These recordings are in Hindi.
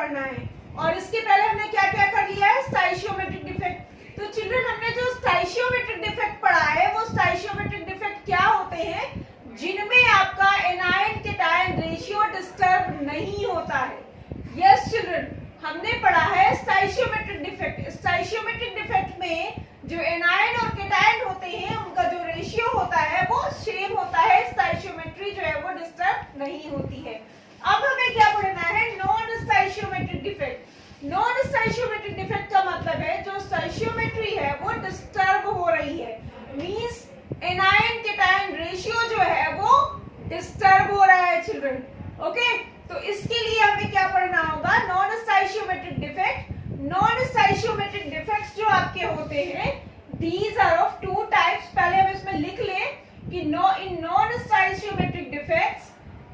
पढ़ना है। और इसके पहले हमने क्या क्या कर लिया है, स्टाइशियोमेट्रिक डिफेक्ट। तो चिल्ड्रन हमने जो स्टाइशियोमेट्रिक डिफेक्ट पढ़ा है वो स्टाइशियोमेट्रिक डिफेक्ट क्या होते हैं, जिनमें आपका एनायन कैटायन रेशियो डिस्टर्ब नहीं होता है। यस चिल्ड्रन, हमने पढ़ा है स्टाइशियोमेट्रिक डिफेक्ट। स्टाइशियोमेट्रिक डिफेक्ट में जो एनायन और कैटायन होते हैं उनका जो रेशियो होता है वो सेम होता है, स्टाइशियोमेट्री जो है वो डिस्टर्ब नहीं होती है। अब हमें क्या पढ़ना है, non stoichiometric defect. Non stoichiometric defect का मतलब है जो स्टाइशियोमेट्री है वो डिस्टर्ब हो रही है, मींस एनायन कैटायन रेशियो जो है वो डिस्टर्ब हो रहा है चिल्ड्रन। ओके, तो इसके लिए हमें क्या पढ़ना होगा, non stoichiometric defect. Non stoichiometric defects जो आपके होते हैं, these are of two types. पहले हम इसमें लिख लें कि in non stoichiometric defects,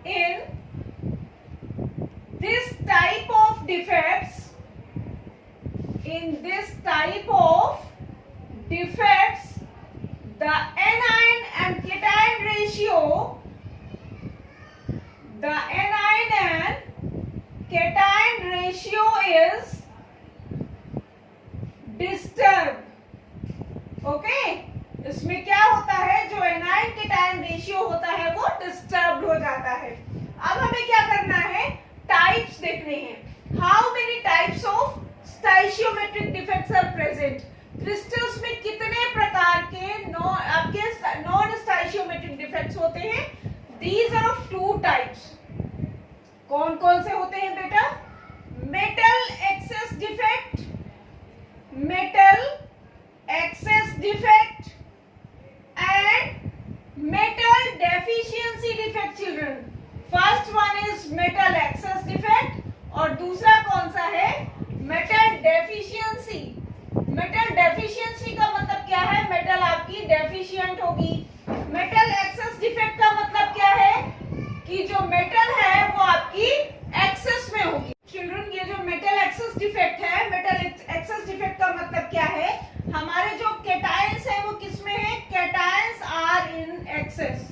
in this type of defects, in this type of defects, the anion and cation ratio, the anion and cation ratio is disturbed. Okay, इसमें क्या होता है, जो एनायन कैटायन रेशियो होता है वो डिस्टर्ब हो जाता है। अब हमें क्या करना है, टाइप्स देखने हैं। How many types of stoichiometric defects are present, crystals में कितने प्रकार के आपके नॉन स्टाइशियोमेट्रिक डिफेक्ट्स होते हैं। These are of two types. कौन कौन से होते हैं बेटा, metal excess defect, metal excess defect and metal deficiency defect children. First one is metal excess defect और दूसरा कौन सा है, मेटल डेफिशिएंसी। मेटल डेफिशिएंसी का मतलब क्या है, मेटल आपकी डेफिशिएंट होगी। मेटल एक्सेस डिफेक्ट का मतलब क्या है कि जो मेटल है वो आपकी एक्सेस में होगी। चिल्ड्रन, ये जो मेटल एक्सेस डिफेक्ट है, मेटल एक्सेस डिफेक्ट का मतलब क्या है, हमारे जो कैटायंस है वो किसमें है, cations are in excess.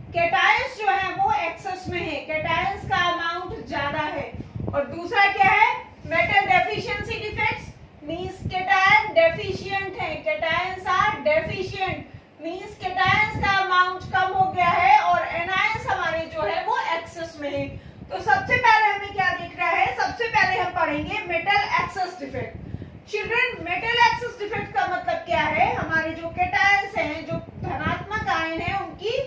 Cations जो है वो एक्सेस में है, कैटायंस का अमाउंट ज्यादा है। और दूसरा क्या है, metal deficiency defects, means cation deficient है, cations are deficient, means cations का अमाउंट कम हो गया है और एनायंस हमारे जो है वो एक्सेस में है। तो सबसे पहले हमें क्या दिख रहा है, सबसे पहले हम पढ़ेंगे metal excess defect. Children, metal excess defect का मतलब क्या है, हमारे जो कैटायंस हैं, जो धनात्मक आयन है, उनकी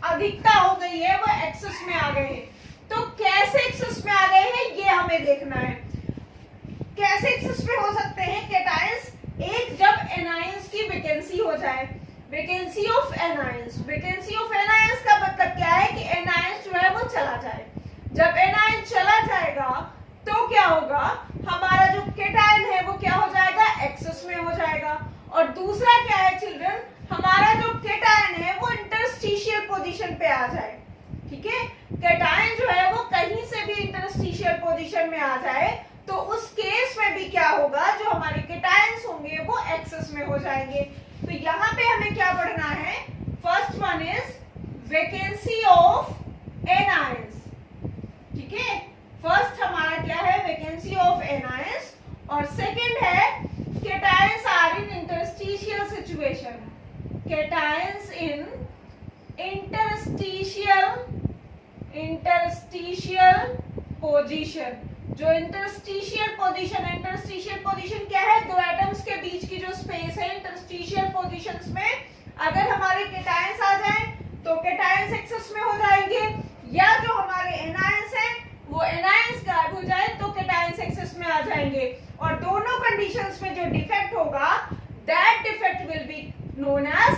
अधिकता हो गई है, वो एक्सेस में आ गए हैं। तो कैसे एक्सेस में आ गए हैं ये हमें देखना है। कैसे एक्सेस में हो सकते हैं कैटायंस, एक जब एनायंस की वैकेंसी हो जाए, vacancy of anions. Vacancy of anions का मतलब क्या है कि एनायंस जो है वो चला जाए। जब एनायंस चला जाएगा तो क्या होगा, हमारा जो कैटायन है वो क्या हो जाएगा, एक्सेस में हो जाएगा। और दूसरा क्या है चिल्ड्रन, हमारा जो कैटायन है वो इंटरस्टिशियल पोजीशन पे आ जाए। ठीक है, कैटायन जो है वो कहीं से भी इंटरस्टिशियल पोजीशन में आ जाए तो उस केस में भी क्या होगा, जो हमारे कैटायंस होंगे वो एक्सेस में हो जाएंगे। तो यहाँ पे हमें क्या पढ़ना है, first one is vacancy of anions. ठीक है, फर्स्ट हमारा क्या है, वैकेंसी ऑफ एनायंस, और सेकंड है cations are in interstitial situation. Cations in interstitial position. जो इंटरस्टिशियल पोजीशन है, इंटरस्टिशियल पोजीशन क्या है, दो एटम्स के बीच की जो स्पेस है, इंटरस्टिशियल पोजीशंस में अगर हमारे कैटायंस आ जाएं तो कैटायंस एक्सेस में हो जाएंगे, या जो हमारे एनायंस हैं वो एनायंस गायब हो जाए तो कैटायंस एक्सेस में आ जाएंगे। और दोनों कंडीशंस में जो डिफेक्ट होगा, that defect will be known as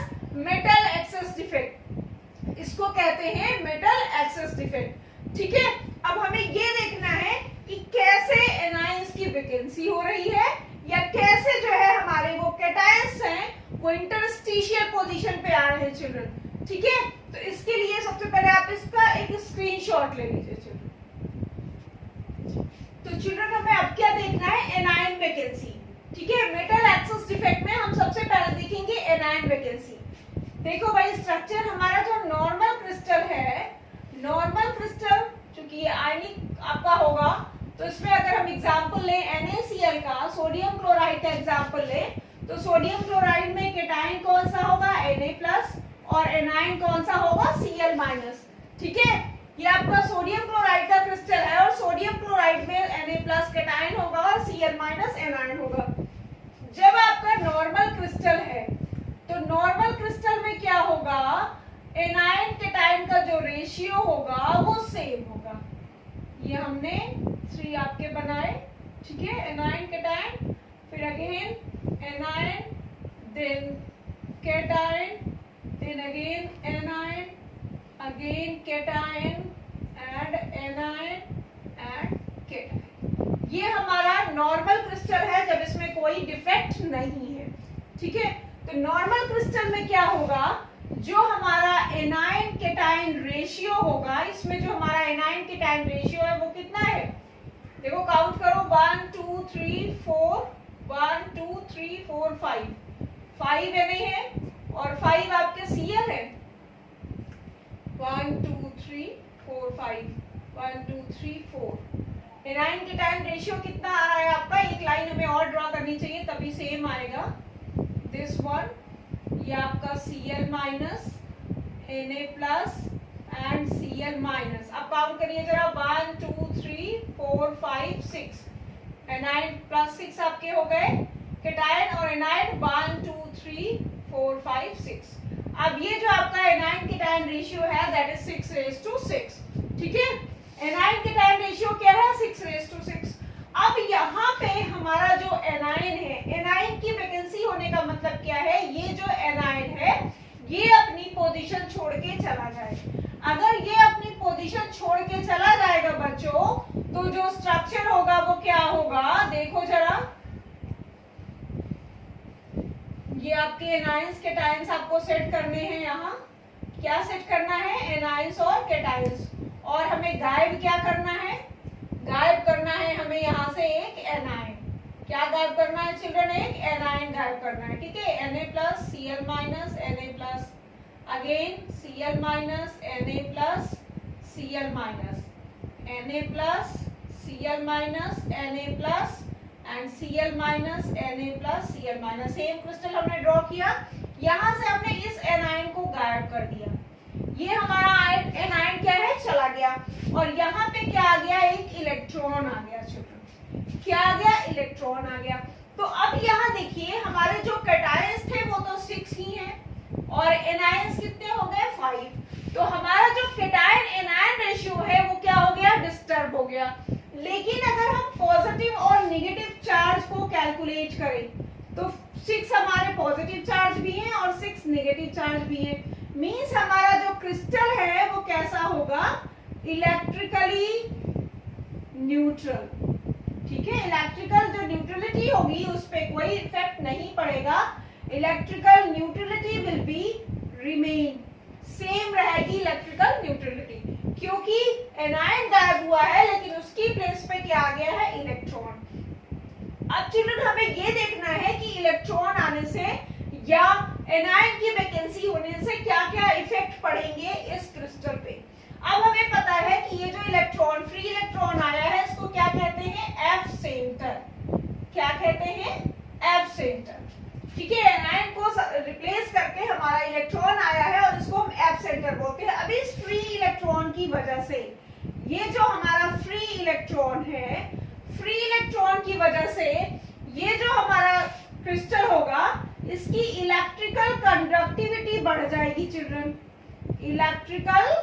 metal excess defect. इसको कहते हैं मेटल एक्सेस डिफेक्ट। ठीक है, अब हमें ये देखना है कि कैसे एनायंस की वैकेंसी हो रही है, या कैसे जो है हमारे वो कैटायंस हैं वो इंटरस्टिशियल पोजीशन पे आ रहे हैं चिल्ड्रन। ठीक है, तो इसके लिए सबसे पहले आप इसका एक स्क्रीनशॉट ले लीजिए चिल्ड्रन। तो चिल्ड्रन हमें अब क्या देखना है, एनायन वैकेंसी। ठीक है, मेटल एक्सेस डिफेक्ट में हम सबसे पहले देखेंगे एनायन वैकेंसी। देखो भाई, स्ट्रक्चर हमारा जो नॉर्मल क्रिस्टल है, नॉर्मल क्रिस्टल चूंकि ये आयनिक आपका होगा, तो तो इसमें अगर हम एग्जांपल लें NaCl का, सोडियम क्लोराइड का एग्जांपल लें, तो सोडियम क्लोराइड में केटाइन कौन सा होगा Na+ और एनाइन कौन सा होगा Cl-। ठीक है, ये आपका सोडियम क्लोराइड का क्रिस्टल है और सोडियम क्लोराइड में Na+ केटाइन होगा और Cl- एनाइन होगा। जब आपका नॉर्मल क्रिस्टल है तो नॉर्मल क्रिस्टल में क्या होगा, एनाइन केटाइन का जो रेशियो होगा वो सेम होगा। ये हमने 3 आपके बनाए, ठीक है, एनाइन केटाइन, फिर again anion, then cation, then again anion, again cation and anion and cation. ये हमारा नॉर्मल क्रिस्टल है जब इसमें कोई डिफेक्ट नहीं है। ठीक है, तो नॉर्मल क्रिस्टल में क्या होगा, जो हमारा एनाइन केटाइन रेशियो होगा, इसमें जो हमारा एनाइन केटाइन रेशियो है वो कितना है, देखो काउंट करो, 1 2 3 4, 1 2 3 4 5, 5 Na है और 5 आपके Cl है। 1 2 3 4 5, 1 2 3 4। एनाइन केटाइन रेशियो कितना आ रहा है आपका, एक लाइन हमें और ड्रॉ करनी चाहिए तभी सेम आएगा। दिस वन, ये आपका Cl-, Na+ एंड Cl-। अब काउंट करिए जरा, 1 2 3 4 5 6, एनाइन + 6 आपके हो गए, केटाइन और एनाइन 1 2 3 4 5 6। अब ये जो आपका एनाइन केटाइन रेशियो है दैट इज 6:6। ठीक है, एनाइन केटाइन रेशियो क्या है, 6:6। अब यहाँ पे हमारा जो एनाइन है, एनाइन की वैकेंसी होने का मतलब क्या है, ये जो एनाइन है ये अपनी पोजीशन छोड़ के चला जाए। अगर ये अपनी पोजीशन छोड़ के चला जाएगा बच्चों, तो जो स्ट्रक्चर होगा वो क्या होगा, देखो जरा, ये आपके एनाइंस केटाइंस आपको सेट करने हैं। यहाँ क्या सेट करना है, एनाइंस और केटाइंस, और हमें गायब क्या करना है, गायब करना है हमें यहाँ से एक एनाइन। क्या गायब करना है चिल्ड्रन, एक एनाइन गायब करना है। ठीक है, Na+, Cl-, Na+, again Cl-, Na+, Cl-, Na+, Cl-, Na+, and Cl-, Na+, Cl-। Same crystal हमने ड्रॉ किया, यहाँ से हमने इस एनाइन को गायब कर दिया। ये हमारा एनाइन क्या है, चला गया, और यहाँ पे क्या आ गया, एक इलेक्ट्रॉन आ गया चिल्ड्रन। क्या आ गया, इलेक्ट्रॉन आ गया। तो अब यहाँ देखिए हमारे जो कैटायंस थे वो तो 6 ही हैं और एनायंस कितने हो गए, 5। तो हमारा जो कैटायन एनायन रेशियो है वो क्या हो गया, डिस्टर्ब हो गया। लेकिन अगर हम पॉजिटिव और नेगेटिव चार्ज को कैलकुलेट करें तो 6 हमारे पॉजिटिव चार्ज भी हैं और 6 नेगेटिव चार्ज भी हैं। मींस हमारा जो क्रिस्टल है वो कैसा होगा, इलेक्ट्रिकली न्यूट्रल। ठीक है, इलेक्ट्रिकल जो न्यूट्रलिटी होगी उस पे कोई इफेक्ट नहीं पड़ेगा। Electrical neutrality will be remain, same रहेगी इलेक्ट्रिकल न्यूट्रलिटी, क्योंकि एनायन गायब हुआ है लेकिन उसकी प्लेस पे क्या आ गया है, इलेक्ट्रॉन। अब चिल्ड्रन हमें ये देखना है कि इलेक्ट्रॉन आने से या एनायन की वैकेंसी होने से क्या क्या इफेक्ट पड़ेंगे इस क्रिस्टल पे। अब हमें पता है कि ये जो इलेक्ट्रॉन, फ्री इलेक्ट्रॉन आया है, इसको क्या कहते हैं, एफ सेंटर। क्या कहते हैं, एफ सेंटर। ठीक है, एनायन को रिप्लेस करके हमारा इलेक्ट्रॉन आया है और इसको हम एफ सेंटर बोलते हैं। अब इस फ्री इलेक्ट्रॉन की वजह से, ये जो हमारा फ्री इलेक्ट्रॉन है, फ्री इलेक्ट्रॉन की वजह से ये जो हमारा क्रिस्टल होगा इसकी इलेक्ट्रिकल कंडक्टिविटी बढ़ जाएगी children. Electrical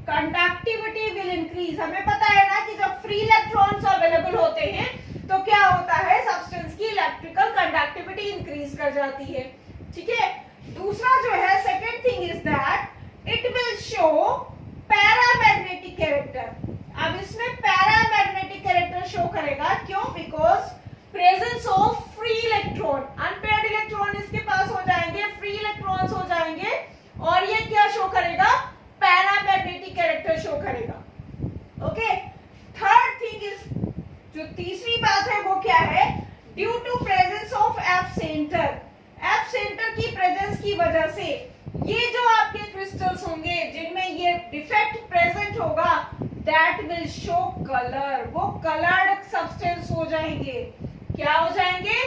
conductivity will increase. हमें पता है ना कि जब फ्री इलेक्ट्रॉन्स अवेलेबल होते हैं तो क्या होता है, सब्सटेंस की इलेक्ट्रिकल कंडक्टिविटी इंक्रीज कर जाती है। ठीक है, दूसरा जो है second thing is that it will show paramagnetic character. अब इसमें पैरामैग्नेटिक कैरेक्टर शो करेगा, क्यों, because presence of free electron. Unpaired electron इसके पास हो जाएंगे, फ्री इलेक्ट्रॉन्स हो जाएंगे, और ये क्या शो करेगा, पैरामैग्नेटिक कैरेक्टर शो करेगा। ओके, थर्ड थिंग इज, जो तीसरी बात है वो क्या है, due to presence of F centre. F centre की प्रेजेंस की वजह से ये जो आपके क्रिस्टल्स होंगे जिनमें ये डिफेक्ट प्रेजेंट होगा दैट विल शो कलर, वो कलर्ड सब्सटेंस हो जाएंगे। क्या हो जाएंगे?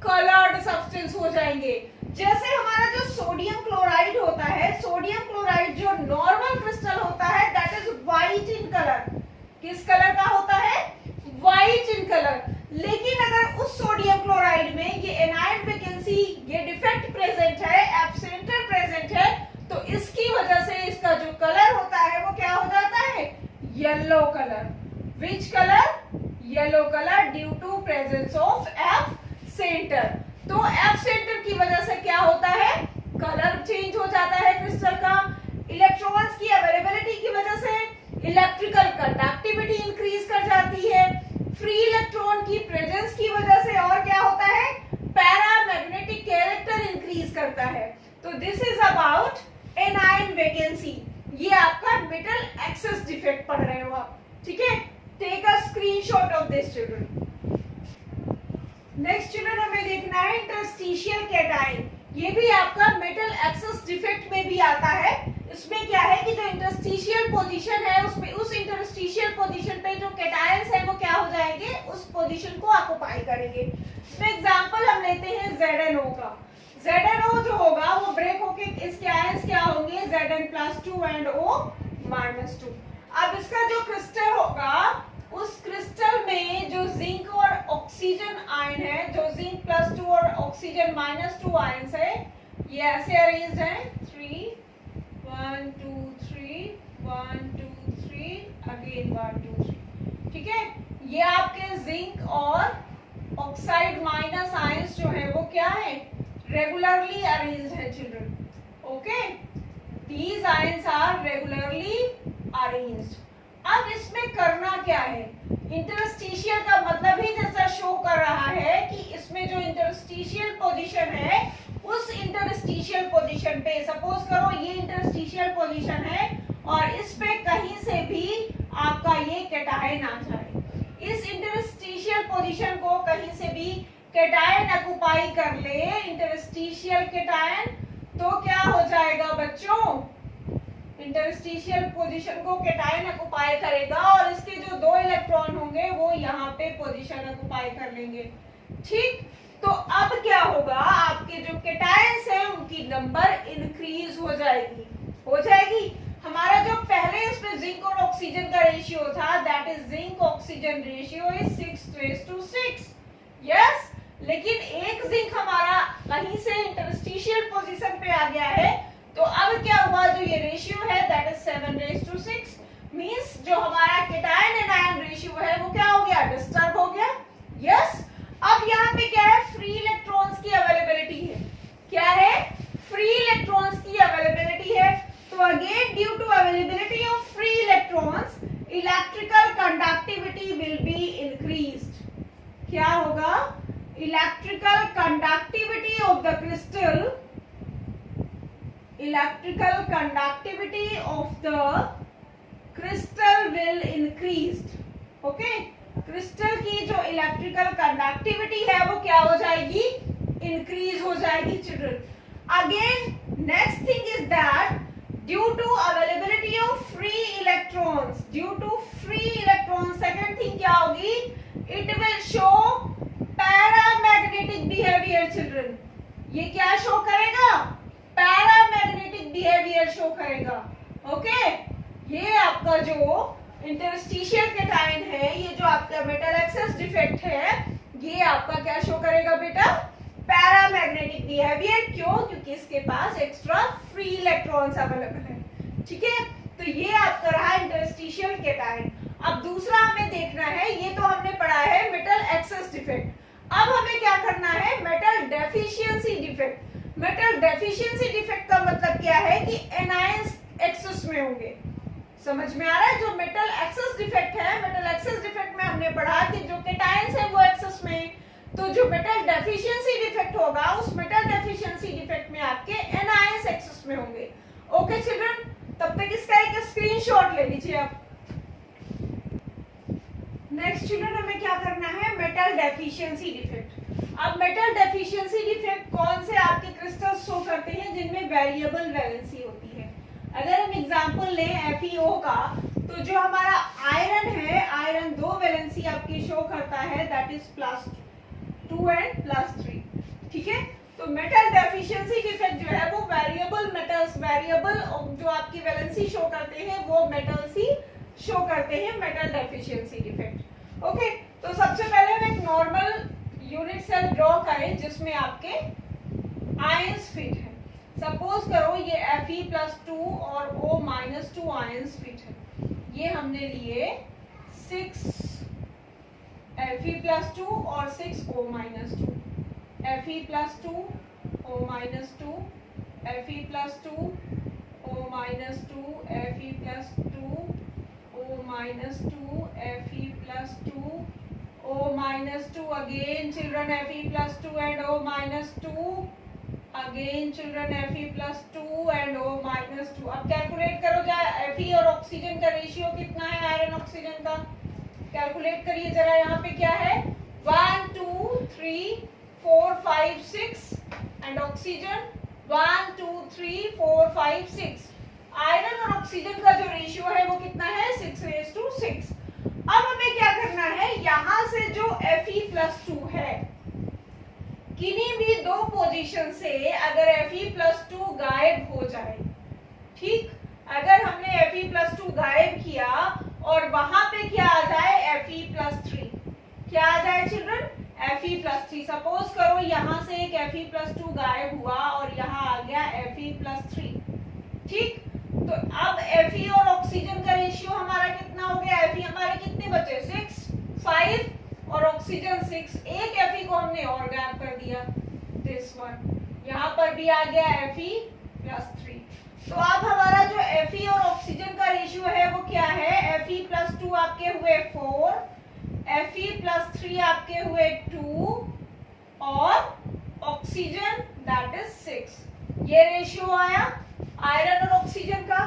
कलर्ड सब्सटेंस हो जाएंगे। जैसे हमारा जो सोडियम क्लोराइड होता है, सोडियम क्लोराइड जो नॉर्मल क्रिस्टल होता है that is white in colour. किस कलर का होता है? White in colour. लेकिन अगर उस सोडियम क्लोराइड में ये एनायन वैकेंसी, ये डिफेक्ट प्रेजेंट है, एब्सेंटर प्रेजेंट है, तो इसकी वजह से इसका जो कलर होता है वो क्या हो जाता है? Yellow colour. Which colour? Yellow colour due to presence of F centre. तो एफ सेंटर की वजह से क्या होता है? कलर चेंज हो जाता है क्रिस्टल का। इलेक्ट्रॉन्स की अवेलेबिलिटी की वजह से इलेक्ट्रिकल कंडक्टिविटी इंक्रीज कर जाती है। फ्री इलेक्ट्रॉन की प्रेजेंस की वजह से और क्या होता है? पैरामैग्नेटिक कैरेक्टर इंक्रीज करता है। तो this is about anion vacancy. ये आपका मेटल एक्सेस डिफेक्ट पढ़ रहे हो आप, ठीक है? Take a screenshot of this children. Next children हमें देखना है इंटरस्टिशियल कैटायन। ये भी आपका मेटल एक्सेस डिफेक्ट में भी आता है। इसमें क्या है कि जो इंटरस्टिशियल पोजीशन है उसमें, उस इंटरस्टिशियल पोजीशन पे जो कैटायंस है वो क्या हो जाएंगे? उस पोजीशन को ऑक्युपाई करेंगे। इसमें एग्जांपल हम लेते हैं ZnO का। ZnO जो होगा वो ब्रेक होके इसके आयंस क्या होंगे? Zn+2 and O-2। अब इसका जो क्रिस्टल होगा उस क्रिस्टल में जो जिंक और ऑक्सीजन आयन है, जो जिंक +2 और ऑक्सीजन -2 आयंस है, ये ऐसे अरेंज्ड है 3 1 2 3 1 2 3 अगेन 1 2 3, ठीक है? ये आपके जिंक और ऑक्साइड माइनस आयंस जो है वो क्या है? रेगुलरली अरेंज्ड है children. Okay, these ions are regularly arranged. अब इसमें करना क्या है? इंटरस्टिशियल का मतलब ही जैसा शो कर रहा है कि इसमें जो इंटरस्टिशियल पोजीशन है उस इंटरस्टिशियल पोजीशन पे, सपोज करो ये इंटरस्टिशियल पोजीशन है और इस पे कहीं से भी आपका ये कैटायन आ जाए, इस इंटरस्टिशियल पोजीशन को कहीं से भी कैटायन ऑक्युपाई कर ले, इंटरस्टिशियल कैटायन, तो क्या हो जाएगा बच्चों? इंटरस्टिशियल पोजीशन को कैटायन ऑक्युपाई करेगा और इसके जो 2 इलेक्ट्रॉन होंगे वो यहाँ पे पोजीशन ऑक्युपाई कर लेंगे, ठीक? तो अब क्या होगा? आपके जो कैटायंस हैं उनकी नंबर इंक्रीज हो जाएगी, हो जाएगी। हमारा जो पहले इसमें जिंक और ऑक्सीजन का रेशियो था that is zinc oxygen ratio is 6:6। Yes, लेकिन एक जिंक हमारा कहीं से इंटरस्टिशियल पोजीशन पे आ गया है, तो अब क्या हुआ? जो ये रेशियो है दैट इज 7:6, मींस जो हमारा कैटायन एनायन रेशियो है वो क्या हो गया? डिस्टर्ब हो गया। यस, अब यहाँ पे क्या है? फ्री इलेक्ट्रॉन्स की अवेलेबिलिटी है। क्या है? फ्री इलेक्ट्रॉन्स की अवेलेबिलिटी है। तो again due to availability of free electrons electrical conductivity will be increased. क्या होगा? Electrical conductivity of the crystal, electrical conductivity of the crystal will increased। okay, crystal की जो इलेक्ट्रिकल कंडक्टिविटी है वो क्या हो जाएगी? इंक्रीज हो जाएगी children. Again next thing is that due to availability of free electrons, due to free electron, second thing क्या होगी? It will show paramagnetic behaviour children. ये क्या शो करेगा? पैरामैग्नेटिक बिहेवियर शो करेगा। ओके, ये आपका जो इंटरस्टिशियल कैटायन है, ये जो आपका मेटल एक्सेस डिफेक्ट है, ये आपका क्या शो करेगा बेटा? Paramagnetic behaviour. क्यों? क्योंकि इसके पास एक्स्ट्रा फ्री इलेक्ट्रॉन्स अवेलेबल है, ठीक है? तो ये आपका रहा इंटरस्टिशियल कैटायन। अब दूसरा हमें देखना है, ये तो हमने पढ़ा है मेटल एक्सेस डिफेक्ट। अब हमें क्या करना है? Metal deficiency defect. Metal deficiency defect का मतलब क्या है कि एनायंस एक्सेस में होंगे। समझ में आ रहा है? जो मेटल एक्सेस डिफेक्ट है, मेटल एक्सेस डिफेक्ट में हमने पढ़ा कि जो कैटायंस है वो एक्सेस में, तो जो मेटल डेफिशिएंसी डिफेक्ट होगा उस मेटल डेफिशिएंसी डिफेक्ट में आपके एनायंस एक्सेस में होंगे। ओके चिल्ड्रन, तब तक इसका एक स्क्रीनशॉट ले लीजिए आप। नेक्स्ट चिल्ड्रन हमें क्या करना है? Metal deficiency defect. अब मेटल डेफिशिएंसी डिफेक्ट कौन से आपके क्रिस्टल्स शो करते हैं? जिनमें वेरिएबल वैलेंसी होती है। अगर हम एग्जांपल लें FeO का, तो जो हमारा आयरन है, आयरन 2 वैलेंसी आपकी शो करता है, दैट इज +2 एंड +3। ठीक है, तो मेटल डेफिशिएंसी डिफेक्ट जो है वो वेरिएबल मेटल्स, वेरिएबल जो आपकी वैलेंसी शो करते हैं वो मेटल्स ही शो करते हैं मेटल डेफिशिएंसी डिफेक्ट। ओके, तो सबसे पहले हम एक नॉर्मल यूनिट सेल ड्रॉ करें जिसमें आपके आयंस फिट है। सपोज करो ये Fe+2 और O-2 आयंस फिट है। ये हमने लिए 6 Fe+2 और 6 O-2, Fe+2 O-2, Fe+2 O-2, Fe+2 O-2, Fe+2 O-2, again children Fe+2 and O-2, again children Fe+2 and O-2। अब कैलकुलेट करो जरा Fe और ऑक्सीजन का रेशियो कितना है आयरन ऑक्सीजन का, कैलकुलेट करिए जरा। यहाँ पे क्या है 1 2 3 4 5 6 एंड ऑक्सीजन 1 2 3 4 5 6। आयरन और ऑक्सीजन का जो रेशियो है वो कितना है 6:6। अब हमें क्या करना है, यहां से जो Fe+2 है, किन्हीं भी दो पोजीशन से अगर Fe+2 गायब हो जाए, ठीक, अगर हमने Fe+2 गायब किया और वहां पे क्या आ जाए Fe+3, क्या आ जाए चिल्ड्रन Fe+3। सपोज करो यहां से एक Fe+2 गायब हुआ और यहां आ गया Fe+3, ठीक। तो अब Fe और ऑक्सीजन का रेशियो हमारा कितना हो गया, Fe हमारे कितने बचे 6 5 और ऑक्सीजन 6, एक Fe को हमने और गायब कर दिया, दिस वन, यहाँ पर भी आ गया Fe+3। तो अब हमारा जो Fe और ऑक्सीजन का रेशियो है वो क्या है, Fe+2 आपके हुए 4, Fe+3 आपके हुए 2 और ऑक्सीजन दैट इज 6। ये रेशियो आया आयरन और ऑक्सीजन का।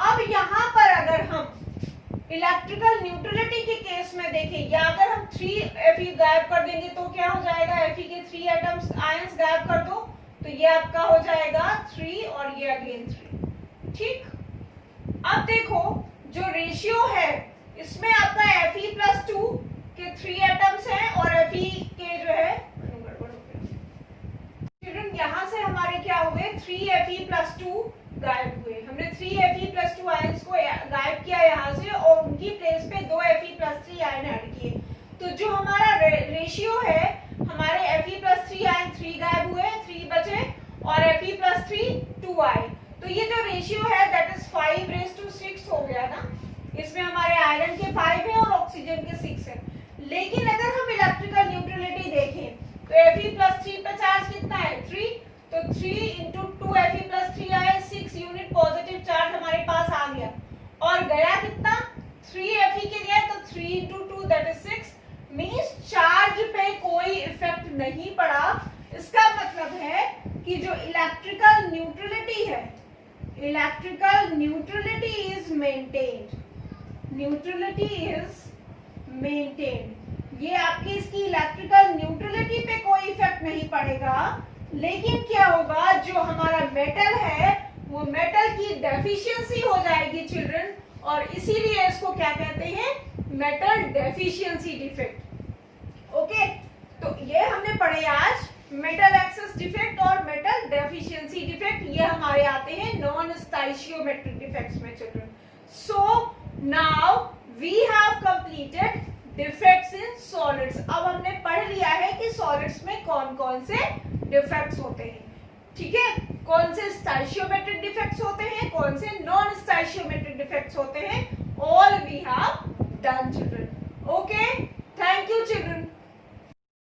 अब यहाँ पर अगर हम इलेक्ट्रिकल न्यूट्रलिटी के केस में देखें, या अगर हम 3 Fe गायब कर देंगे तो क्या हो जाएगा, Fe के 3 एटम्स आयंस गायब कर दो तो ये आपका हो जाएगा 3 और ये अगेन 3, ठीक। अब देखो जो रेशियो है इसमें आपका Fe+2 के 3 एटम्स हैं और Fe के जो है यहाँ से हमारे क्या हो गए 3 Fe+2 गायब हुए। हमने 3 Fe+2 आयंस को गायब किया यहाँ से और उनकी प्लेस पे 2 Fe+3 आयन ऐड किए। तो जो हमारा रेशियो है, हमारे Fe+3 आयन 3 गायब हुए, 3 बचे और Fe+3 2 आए। तो ये जो रेशियो है दैट इज 5:6 हो गया ना। इसमें हमारे आयरन के 5 है और ऑक्सीजन के 6 है। लेकिन अगर हम इलेक्ट्रिकल न्यूट्रलिटी देखें तो Fe+3 पे चार्ज कितना है 3, तो 3 × 2 Fe+3 आए, 6 यूनिट पॉजिटिव चार्ज हमारे पास आ गया और गया कितना 3 Fe के गए, तो 3 × 2 दैट इज 6, मींस चार्ज पे कोई इफेक्ट नहीं पड़ा। इसका मतलब है कि जो इलेक्ट्रिकल न्यूट्रलिटी है, electrical neutrality is maintained, neutrality is maintained. ये आपकी इसकी इलेक्ट्रिकल न्यूट्रलिटी पे कोई इफेक्ट नहीं पड़ेगा। लेकिन क्या होगा, जो हमारा मेटल है वो मेटल की डेफिशिएंसी हो जाएगी चिल्ड्रन, और इसीलिए इसको क्या कहते हैं, मेटल डेफिशिएंसी डिफेक्ट। ओके, तो ये हमने पढ़े आज मेटल एक्सेस डिफेक्ट और मेटल डेफिशिएंसी डिफेक्ट। ये हमारे आते हैं नॉन स्टाइशियोमेट्रिक डिफेक्ट्स में children. So now we have completed defects in solids. अब हमने पढ़ लिया है कि सॉलिड्स में कौन कौन से डिफेक्ट्स होते हैं, ठीक है, कौन से स्टाइशियोमेट्रिक डिफेक्ट्स होते हैं, कौन से नॉन स्टाइशियोमेट्रिक डिफेक्ट्स होते हैं। All we have done children. Okay, thank you children.